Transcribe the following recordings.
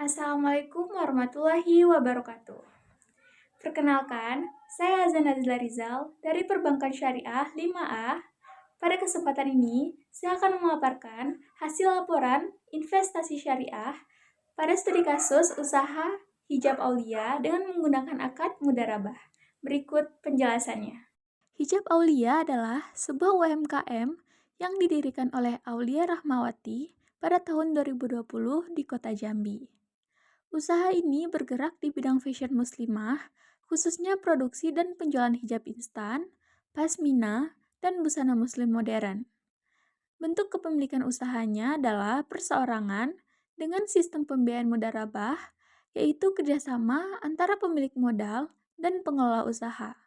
Assalamualaikum warahmatullahi wabarakatuh. Perkenalkan, saya Azan Nazla Rizal dari Perbankan Syariah 5A. Pada kesempatan ini, saya akan memaparkan hasil laporan investasi syariah pada studi kasus usaha hijab aulia dengan menggunakan akad mudharabah. Berikut penjelasannya. Hijab Aulia adalah sebuah UMKM yang didirikan oleh Aulia Rahmawati pada tahun 2020 di Kota Jambi. Usaha ini bergerak di bidang fashion muslimah, khususnya produksi dan penjualan hijab instan, pasmina, dan busana muslim modern. Bentuk kepemilikan usahanya adalah perseorangan dengan sistem pembiayaan mudharabah, yaitu kerjasama antara pemilik modal dan pengelola usaha,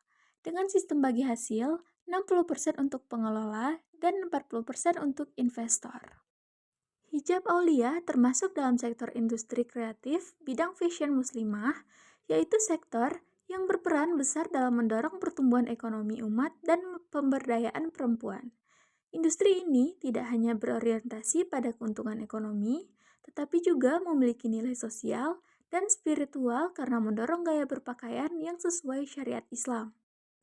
dengan sistem bagi hasil 60% untuk pengelola dan 40% untuk investor. Hijab Aulia termasuk dalam sektor industri kreatif bidang fashion muslimah, yaitu sektor yang berperan besar dalam mendorong pertumbuhan ekonomi umat dan pemberdayaan perempuan. Industri ini tidak hanya berorientasi pada keuntungan ekonomi, tetapi juga memiliki nilai sosial dan spiritual karena mendorong gaya berpakaian yang sesuai syariat Islam.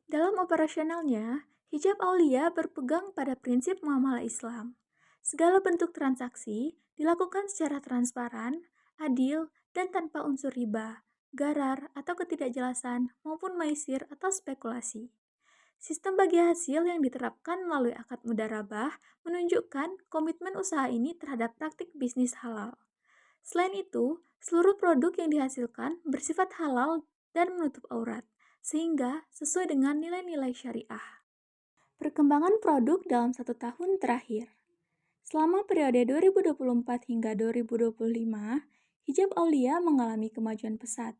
Dalam operasionalnya, Hijab Aulia berpegang pada prinsip muamalah Islam. Segala bentuk transaksi dilakukan secara transparan, adil, dan tanpa unsur riba, gharar atau ketidakjelasan maupun maisir atau spekulasi. Sistem bagi hasil yang diterapkan melalui akad mudharabah menunjukkan komitmen usaha ini terhadap praktik bisnis halal. Selain itu, seluruh produk yang dihasilkan bersifat halal dan menutup aurat, sehingga sesuai dengan nilai-nilai syariah. Perkembangan produk dalam 1 tahun terakhir. Selama periode 2024 hingga 2025, Hijab Aulia mengalami kemajuan pesat.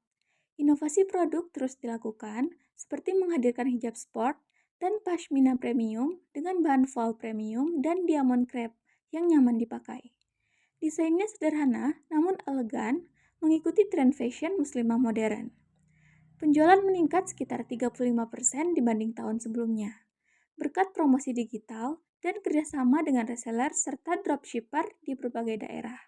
Inovasi produk terus dilakukan, seperti menghadirkan hijab sport dan pashmina premium dengan bahan voile premium dan diamond crepe yang nyaman dipakai. Desainnya sederhana namun elegan, mengikuti tren fashion muslimah modern. Penjualan meningkat sekitar 35% dibanding tahun sebelumnya, berkat promosi digital dan kerjasama dengan reseller serta dropshipper di berbagai daerah.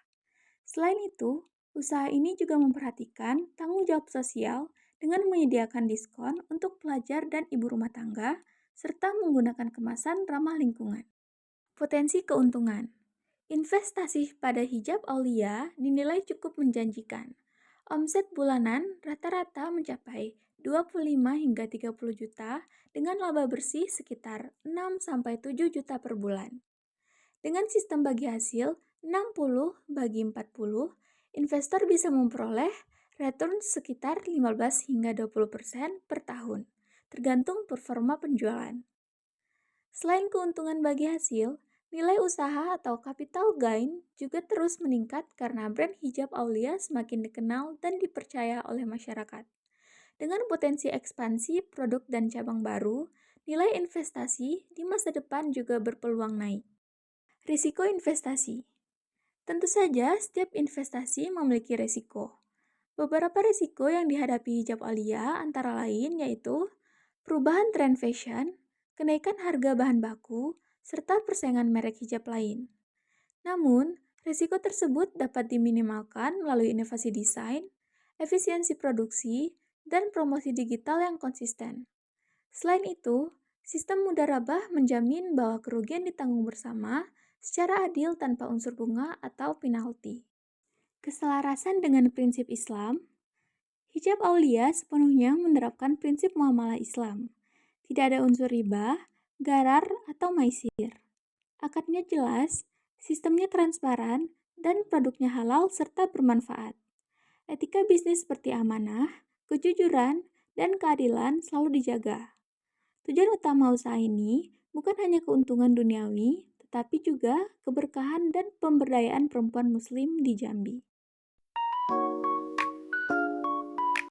Selain itu, usaha ini juga memperhatikan tanggung jawab sosial dengan menyediakan diskon untuk pelajar dan ibu rumah tangga, serta menggunakan kemasan ramah lingkungan. Potensi keuntungan. Investasi pada Hijab Aulia dinilai cukup menjanjikan. Omset bulanan rata-rata mencapai 25 hingga 30 juta dengan laba bersih sekitar 6-7 juta per bulan. Dengan sistem bagi hasil 60/40, investor bisa memperoleh return sekitar 15 hingga 20% per tahun, tergantung performa penjualan. Selain keuntungan bagi hasil, nilai usaha atau capital gain juga terus meningkat karena brand Hijab Aulia semakin dikenal dan dipercaya oleh masyarakat. Dengan potensi ekspansi produk dan cabang baru, nilai investasi di masa depan juga berpeluang naik. Risiko investasi. Tentu saja setiap investasi memiliki risiko. Beberapa risiko yang dihadapi Hijab Aulia antara lain yaitu perubahan tren fashion, kenaikan harga bahan baku, serta persaingan merek hijab lain. Namun, risiko tersebut dapat diminimalkan melalui inovasi desain, efisiensi produksi, dan promosi digital yang konsisten. Selain itu, sistem mudharabah menjamin bahwa kerugian ditanggung bersama secara adil tanpa unsur bunga atau penalti. Keselarasan dengan prinsip Islam. Hijab Aulia sepenuhnya menerapkan prinsip muamalah Islam. Tidak ada unsur riba, gharar, atau maisir. Akadnya jelas, sistemnya transparan, dan produknya halal serta bermanfaat. Etika bisnis seperti amanah, kejujuran, dan keadilan selalu dijaga. Tujuan utama usaha ini bukan hanya keuntungan duniawi, tetapi juga keberkahan dan pemberdayaan perempuan muslim di Jambi.